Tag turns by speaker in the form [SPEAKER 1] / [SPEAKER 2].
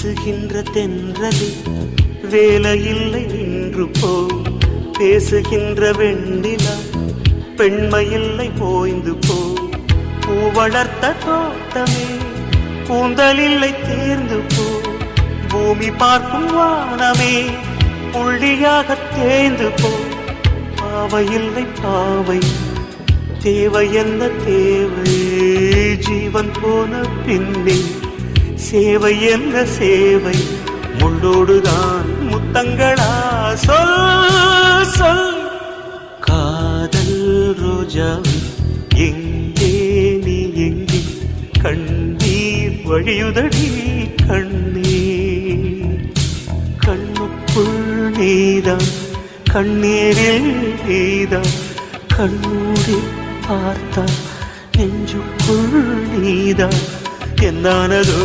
[SPEAKER 1] வீசுகின்ற தென்றலே வேலையில்லை நின்று போ, பேசுகின்ற வெண்ணிலா பெண்மையில்லை போய்ந்து போ, பூ வளர்த்த தோட்டமே கூந்தலில்லை தேர்ந்து போ, பூமி பார்க்கும் வானமே புள்ளியாக தேய்ந்து போ, பாவையில்லை பாவை தேவை என்ன தேவை, ஜீவன் போன பின்னே சேவை என்ன சேவை, முள்ளோடுதான் முத்தங்களா சொல் சொல். காதல் ரோஜாவே எங்கே நீ எங்கே, கண்ணீர் வழியுதடி கண்ணீர், கண்ணுக்குள் நீதான் கண்ணீரில் நீதான், கண்ணூரி பார்த்தா நெஞ்சுக்குள் நீதான், என்னானதோ